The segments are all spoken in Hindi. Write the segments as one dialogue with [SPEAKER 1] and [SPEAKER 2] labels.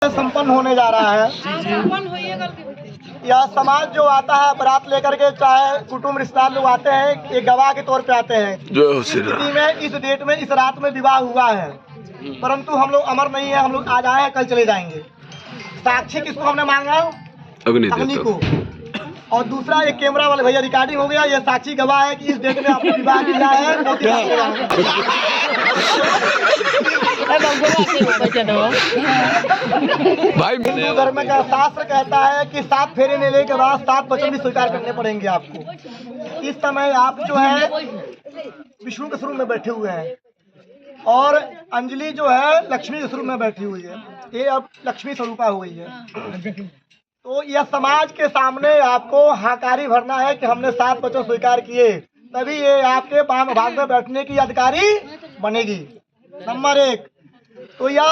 [SPEAKER 1] संपन्न होने जा रहा है। यह समाज जो आता है बारात लेकर के, चाहे कुटुंब रिश्तेदार लोग आते हैं, ये गवाह के तौर पे आते हैं। स्थिति में इस डेट में इस रात में विवाह हुआ है, परंतु हम लोग अमर नहीं है। हम लोग आज आए हैं, कल चले जाएंगे। साक्षी किसको हमने मांगा? अग्नि को। और दूसरा एक कैमरा वाले भैया रिकॉर्डिंग हो गया, ये साक्षी गवाह है कि इस डेट में आपने विवाह किया है। भाई हिंदू धर्म का शास्त्र कहता है कि 7 फेरे लेने के बाद 7 वचन भी स्वीकार करने पड़ेंगे आपको। इस समय आप जो है विष्णु के स्वरूप में बैठे हुए हैं और अंजलि जो है लक्ष्मी के स्वरूप में बैठी हुई है। ये अब लक्ष्मी स्वरूपा हो गई है। तो यह समाज के सामने आपको हाकारी भरना है कि हमने 7 वचन स्वीकार किए, तभी ये आपके वाम भाग में बैठने की अधिकारी बनेगी। नंबर 1, तो यह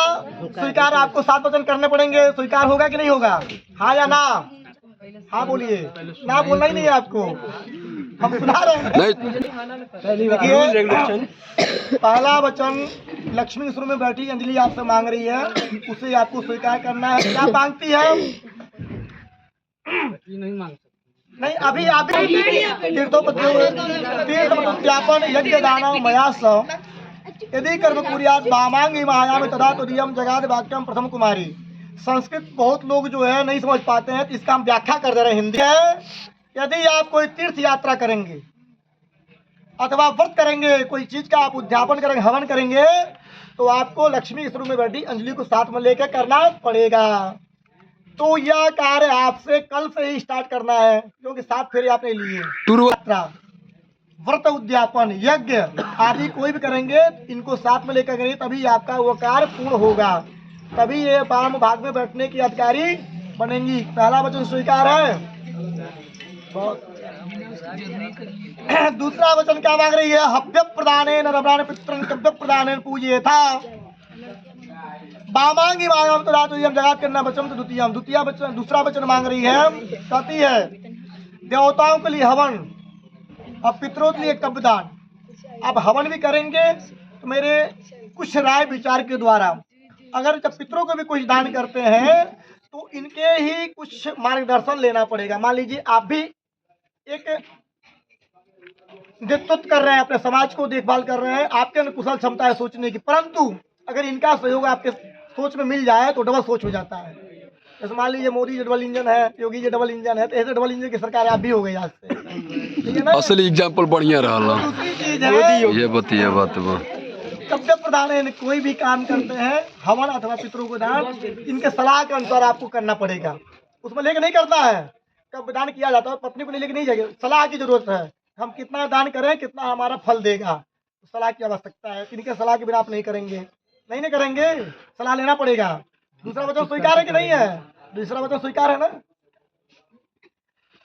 [SPEAKER 1] स्वीकार आपको 7 वचन करने पड़ेंगे। स्वीकार होगा कि नहीं होगा? हाँ या ना? हाँ बोलिए। ना बोलना ही नहीं है आपको, हम सुना रहे हैं। पहला वचन लक्ष्मी के स्वरूप में बैठी अंजलि आपसे मांग रही है, उसे आपको स्वीकार करना है। क्या मांगती है? नहीं, अभी तीर्थोपत्यापन यज्ञ दानम मया सह यदि कर्म कुर्यात् वामांगी महायामि तदा तुदीयम जगाद वाक्यम प्रथम कुमारी। संस्कृत बहुत लोग जो है नहीं समझ पाते हैं, तो इसका हम व्याख्या कर दे रहे हैं। हिंदी है, यदि आप कोई तीर्थ यात्रा करेंगे अथवा व्रत करेंगे, कोई चीज का आप उद्यापन करेंगे, हवन करेंगे, तो आपको लक्ष्मी के स्वरूप में बैठी अंजलि को साथ में लेकर करना पड़ेगा। तो यह कार्य आपसे कल से ही स्टार्ट करना है, क्योंकि 7 फेरे आपने लिए। यात्रा, व्रत, उद्यापन, यज्ञ आदि कोई भी करेंगे, इनको साथ में लेकर करेंगे, तभी आपका वो कार्य पूर्ण होगा, तभी ये वाम भाग में बैठने की अधिकारी बनेंगी। पहला वचन स्वीकार है। दूसरा वचन क्या मांग रही है? हव्य प्रदानेन रमणान पितरं कव्य प्रदानेन पूज्य था वामांगी मायाम तदा तुदीयम जगाद करना वचन। तो दूसरा वचन मांग रही है, कहती है देवताओं के लिए हवन और पितरों के लिए कब्यदान। अब हवन भी करेंगे तो मेरे कुछ राय विचार के द्वारा, अगर जब पितरों को भी कुछ दान करते हैं तो इनके ही कुछ मार्गदर्शन लेना पड़ेगा। मान लीजिए आप भी एक नेतृत्व कर रहे हैं, अपने समाज को देखभाल कर रहे हैं, आपके अंदर कुशल क्षमता है सोचने की, परंतु अगर इनका सहयोग आपके सोच में मिल जाए तो डबल सोच हो जाता है। जैसे मान लीजिए मोदी जी डबल इंजन है, योगी जी डबल इंजन है, तो ऐसे डबल इंजन की सरकार आप भी हो गई आज से।
[SPEAKER 2] असली एग्जाम्पल बढ़िया रहा।
[SPEAKER 1] दूसरी चीज है,
[SPEAKER 2] ये बतिया बात
[SPEAKER 1] कब्य प्रदान है, कोई भी काम करते हैं हवन अथवा पितरों को दान, इनके सलाह के अनुसार आपको करना पड़ेगा। उसमें लेके नहीं करता है, कब दान किया जाता है पत्नी को लेके नहीं जाएगी, सलाह की जरूरत है। हम कितना दान करें, कितना हमारा फल देगा, तो सलाह की आवश्यकता है। इनके सलाह के बिना आप नहीं करेंगे, नहीं करेंगे, सलाह लेना पड़ेगा। दूसरा वचन स्वीकार है कि नहीं है? दूसरा वचन स्वीकार है ना।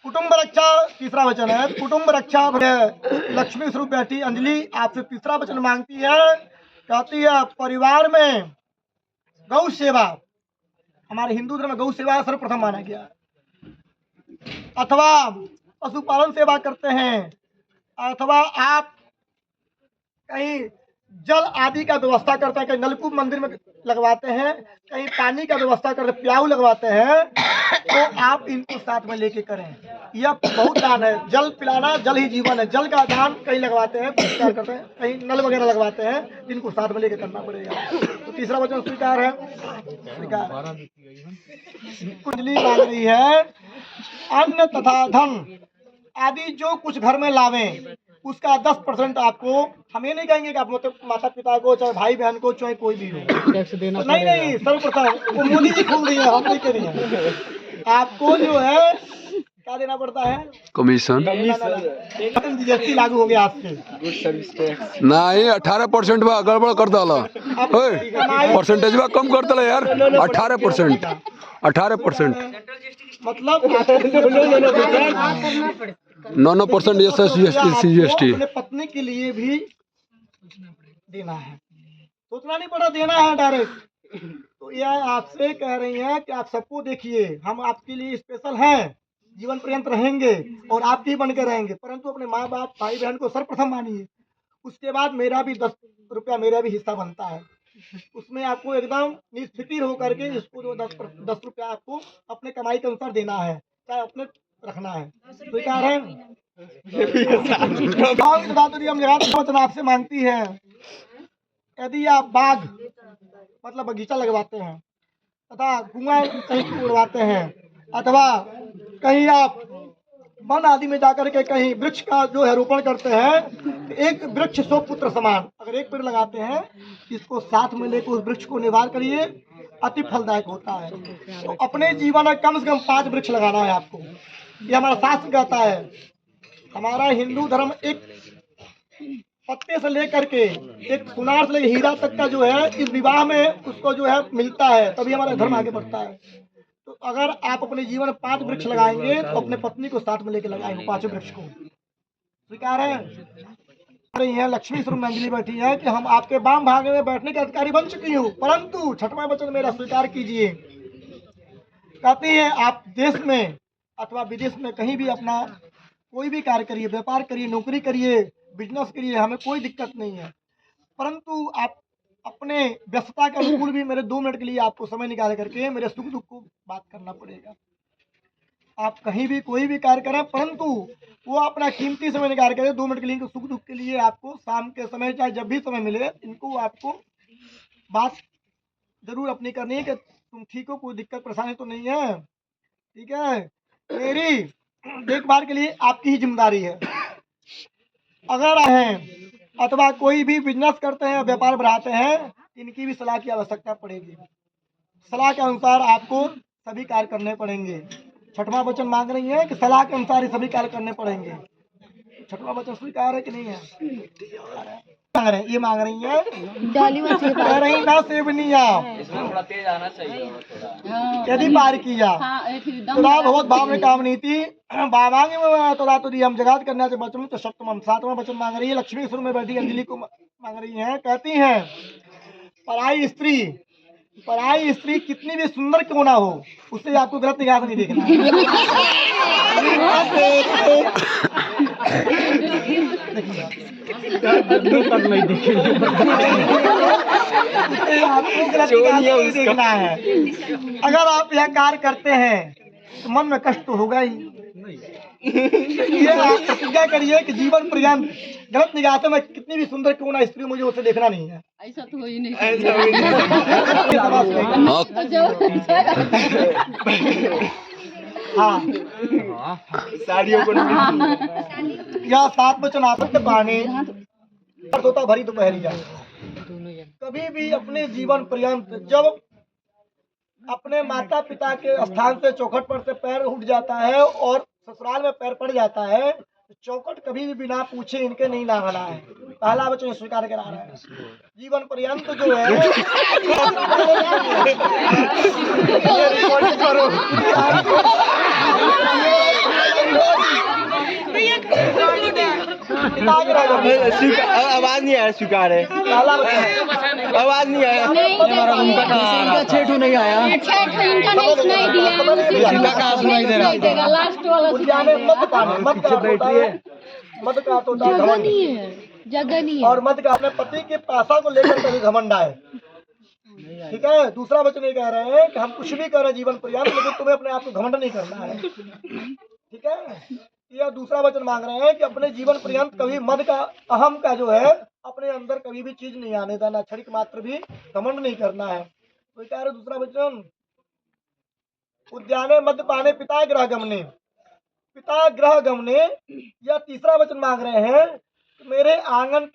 [SPEAKER 1] कुटुंब रक्षा तीसरा वचन है। कुटुंब रक्षा लक्ष्मी स्वरूप बैठी अंजलि आपसे तीसरा वचन मांगती है, कहती है परिवार में गौ सेवा, हमारे हिंदू धर्म में गौ सेवा सर्वप्रथम माना गया, अथवा पशुपालन सेवा करते हैं, अथवा आप कहीं जल आदि का व्यवस्था करते हैं, कहीं नलकूप मंदिर में लगवाते हैं, कहीं पानी का व्यवस्था करते, प्याऊ लगवाते हैं, तो आप इनको साथ में लेके करें। यह बहुत दान है, जल पिलाना, जल ही जीवन है। जल का दान कहीं लगवाते हैं, पुरस्कार करते हैं, कहीं नल वगैरह लगवाते हैं, इनको साथ में लेके करना पड़ेगा। तो तीसरा वचन स्वीकार है, स्वीकार। कुंडली मांग रही है अन्न तथा धन आदि जो कुछ घर में लावें, उसका 10% आपको, हम ये नहीं कहेंगे कि आप माता पिता को, चाहे भाई बहन को, चाहे कोई भी हो, टैक्स देना नहीं, सर्वप्रथम वो मोदी जी खोल रही है, हम नहीं करेंगे। आपको जो है क्या देना पड़ता है?
[SPEAKER 2] कमीशन।
[SPEAKER 1] जीएसटी लागू हो गया आपसे
[SPEAKER 2] नहीं, 18% गड़बड़ कर डाला, परसेंटेज कम कर डाला यार। 18%
[SPEAKER 1] मतलब
[SPEAKER 2] 9% GST।
[SPEAKER 1] अपने पत्नी के लिए भी देना है, सोचना नहीं पड़ा, देना है डायरेक्ट। तो यह आपसे कह रही है कि आप सबको देखिए, हम आपके लिए स्पेशल हैं, जीवन पर्यंत रहेंगे और आप ही बन के रहेंगे, परंतु अपने माँ बाप भाई बहन को सर्वप्रथम मानिए। उसके बाद मेरा भी 10 रुपया मेरा भी हिस्सा बनता है। उसमें आपको एकदम निष्फिक्र होकर के इसको जो 10 रुपया आपको अपने कमाई के अनुसार देना है, चाहे अपने रखना है। स्वीकार है? वचन आपसे मांगती है, यदि आप बाग मतलब बगीचा लगवाते हैं तथा कुआं कहीं उड़वाते हैं अथवा कहीं आप वन आदि में जाकर के कहीं वृक्ष का जो है रोपण करते हैं, तो एक वृक्ष 100 पुत्र समान, अगर एक पेड़ लगाते हैं इसको साथ में लेकर उस वृक्ष को निवार करिए, अति फलदायक होता है। तो अपने जीवन में कम से कम 5 वृक्ष लगाना है आपको, ये हमारा शास्त्र कहता है। हमारा हिंदू धर्म एक पत्ते से लेकर के एक सुनार से लेकर हीरा तक का जो है इस विवाह में उसको जो है मिलता है, तभी हमारा धर्म आगे बढ़ता है। तो अगर आप अपने जीवन में 5 वृक्ष लगाएंगे तो अपने पत्नी को साथ में लेकर लगाएंगे 5 वृक्ष को। स्वीकार है? रही है लक्ष्मी स्वरूप अंजलि बैठी है कि हम आपके वाम भाग में बैठने के अधिकारी बन चुकी हूँ, परंतु छठवां वचन मेरा स्वीकार कीजिए। कहती है आप देश में अथवा विदेश में कहीं भी अपना कोई भी कार्य करिए, व्यापार करिए, नौकरी करिए, बिजनेस करिए, हमें कोई दिक्कत नहीं है, परंतु आप अपने व्यस्तता के अनुकूल भी मेरे 2 मिनट के लिए आपको समय निकाल करके मेरे सुख दुख को बात करना पड़ेगा। आप कहीं भी कोई भी कार्य करें, परंतु वो अपना कीमती समय निकाल कर 2 मिनट के लिए सुख दुख के लिए आपको शाम के समय चाहे जब भी समय मिले इनको आपको बात जरूर अपनी करनी है कि तुम ठीक हो, कोई दिक्कत परेशानी तो नहीं है, ठीक है, मेरी देखभाल के लिए आपकी ही जिम्मेदारी है। अगर हैं अथवा कोई भी बिजनेस करते हैं, व्यापार बढ़ाते हैं, इनकी भी सलाह की आवश्यकता पड़ेगी। सलाह के अनुसार आपको सभी कार्य करने पड़ेंगे। छठवां वचन मांग रही है कि सलाह के अनुसार ही सभी कार्य करने पड़ेंगे। छठवां वचन स्वीकार है कि नहीं है? मांग रहे हैं, ये मांग रही है कह रही ना सेवनिया यदि पार किया तदा बहुत भाव में काम नीति बाबांगे में तदा तुझी हम जगात करना से बचन तो सप्तम 7वां वचन मांग रही है। लक्ष्मी स्वरूप में बैठी अंजलि को मांग रही है, कहती हैं पराई स्त्री कितनी भी सुंदर क्यों ना हो उससे आपको गलत निगाह से नहीं देखना आपको गलत निगाह से नहीं देखना है। अगर आप यह कार्य करते हैं तो मन में कष्ट तो होगा ही। ये आप प्रतिज्ञा करिए कि जीवन पर्यंत गलत निगाह से मैं कितनी भी सुंदर क्यों ना स्त्री मुझे उसे देखना नहीं है।
[SPEAKER 3] ऐसा तो हो ही नहीं।
[SPEAKER 1] हाँ, साड़ियों को या 7 वचन आपत्त पानी होता भरी दोपहरिया। कभी भी अपने जीवन पर्यंत जब अपने माता पिता के स्थान से चौखट पर से पैर उठ जाता है और ससुराल में पैर पड़ जाता है, तो चौखट कभी भी बिना पूछे इनके नहीं लाना है। पहला वचन स्वीकार करा रहा है। जीवन पर्यंत जो है
[SPEAKER 4] आवाज नहीं आया, स्वीकार है, आवाज नहीं आया,
[SPEAKER 3] उनका छेठू नहीं आया,
[SPEAKER 4] सुनाई दे रहा।
[SPEAKER 3] लास्ट वाला
[SPEAKER 1] मत का तो घमंड
[SPEAKER 3] जगह नहीं है
[SPEAKER 1] और मत का अपने पति के पासा को लेकर कभी घमंड आए। ठीक है, दूसरा वचन ये कह रहे हैं कि हम कुछ भी कर रहे हैं जीवन पर्यंत, लेकिन तुम्हें अपने आप को घमंड नहीं करना है। ठीक है, यह दूसरा वचन मांग रहे हैं कि अपने जीवन पर्यंत कभी मद का अहम का जो है अपने अंदर कभी भी चीज नहीं आने देना, क्षणिक मात्र भी घमंड नहीं करना है। तो कह रहे दूसरा वचन उद्याने मद पाने पिता ग्रह गमने। यह तीसरा वचन मांग रहे हैं कि मेरे आंगन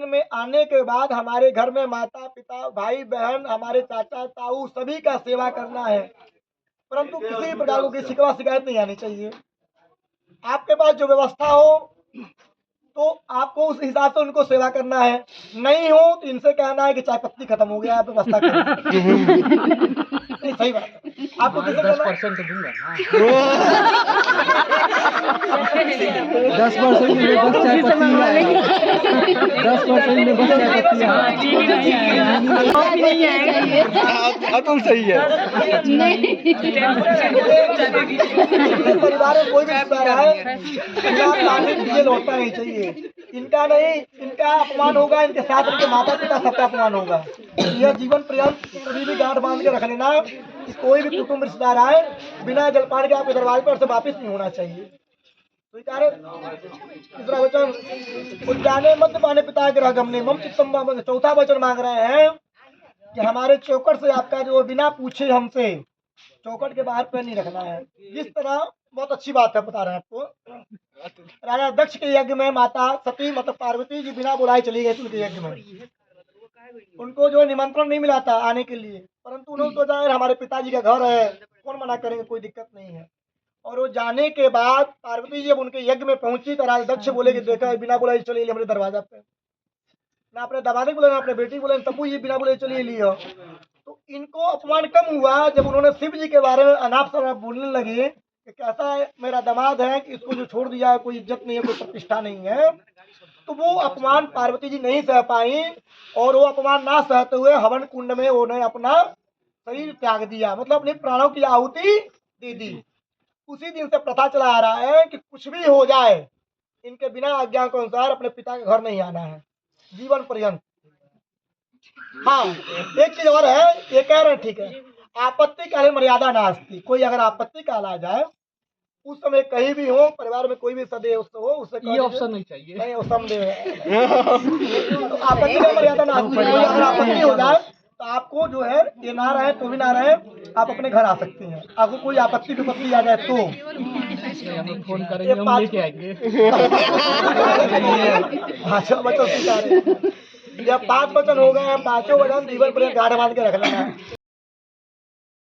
[SPEAKER 1] में आने के बाद हमारे घर में माता पिता भाई बहन हमारे चाचा ताऊ सभी का सेवा करना है, परंतु किसी प्रकार की शिकवा शिकायत नहीं आनी चाहिए। आपके पास जो व्यवस्था हो तो आपको उस हिसाब से उनको सेवा करना है, नहीं हो तो इनसे कहना है कि चाय पत्ती खत्म हो गया, आप व्यवस्था करें। नहीं, सही बात है। आपको किसे कहना है?
[SPEAKER 4] 10% दूंगा ना, 10% में बस चाय पत्ती है, 10% में बस चाय पत्ती है। तुम सही है।
[SPEAKER 1] परिवार में कोई भी रिश्तेदार है लौटना नहीं चाहिए। इनका नहीं, इनका अपमान होगा, इनके साथ इनके माता पिता सबका अपमान होगा। यह जीवन पर्यंत कभी भी गांठ बांध के रख लेना कि कोई भी कुटुंब रिश्तेदार आए बिना जलपान के आपके दरवाजे पर से वापिस नहीं होना चाहिए। स्वीकार है। तीसरा वचन, उद्याने मध्य पाने पिता ग्रह गमने मम चित्तम। चौथा वचन मांग रहे हैं कि हमारे चौकट से आपका जो बिना पूछे हमसे चौकट के बाहर पैर नहीं रखना है। जिस तरह, बहुत अच्छी बात है, बता रहे हैं आपको। राजा दक्ष के यज्ञ में माता सती मतलब पार्वती जी बिना बुलाए चली गई उनके यज्ञ में। उनको जो निमंत्रण नहीं मिला था आने के लिए, परंतु उन्होंने सोचा यार हमारे पिताजी का घर है, कौन मना करेंगे, कोई दिक्कत नहीं है। और वो जाने के बाद पार्वती जी जब उनके यज्ञ में पहुंची तो राजा दक्ष बोले कि देखा बिना बुलाए चली हमारे दरवाजा पे, ना अपने दामादी बोले ना अपने बेटी बोले, तबू ये बिना बुलाए चली लियो। तो इनको अपमान कम हुआ जब उन्होंने शिव जी के बारे में अनाप शनाप बोलने लगे कि कैसा है मेरा दामाद है कि इसको जो छोड़ दिया है, कोई इज्जत नहीं है, कोई प्रतिष्ठा नहीं है। तो वो अपमान पार्वती जी नहीं सह पाई और वो अपमान ना सहते हुए हवन कुंड में उन्हें अपना शरीर त्याग दिया, मतलब अपने प्राणों की आहुति दे दी। उसी दिन से प्रथा चला आ रहा है कि कुछ भी हो जाए इनके बिना आज्ञा के अनुसार अपने पिता के घर नहीं आना है जीवन पर्यंत। हाँ, एक चीज और है, ये कह रहे हैं ठीक है, आपत्ति काले मर्यादा नास्ति। कोई अगर आपत्ति काल आ जाए उस समय कहीं भी हो, परिवार में कोई भी सदस्य हो, उससे
[SPEAKER 4] ये ऑप्शन नहीं चाहिए।
[SPEAKER 1] नहीं, वो समझे तो आपत्ति का मर्यादा नास्ति। कोई अगर आपत्ति हो जाए तो आपको जो है ये ना रहे तो भी ना रहे, आप अपने घर आ सकते हैं। आपको कोई आपत्ति विपत्ति आ जाए तो
[SPEAKER 4] फोन करेंगे, हम लेके आएंगे।
[SPEAKER 1] भाषा वचन स्वीकार है। जब 5 वचन हो गए, 5 वचन जीवन पर्यंत गाढ़ बांध के रख लेना है।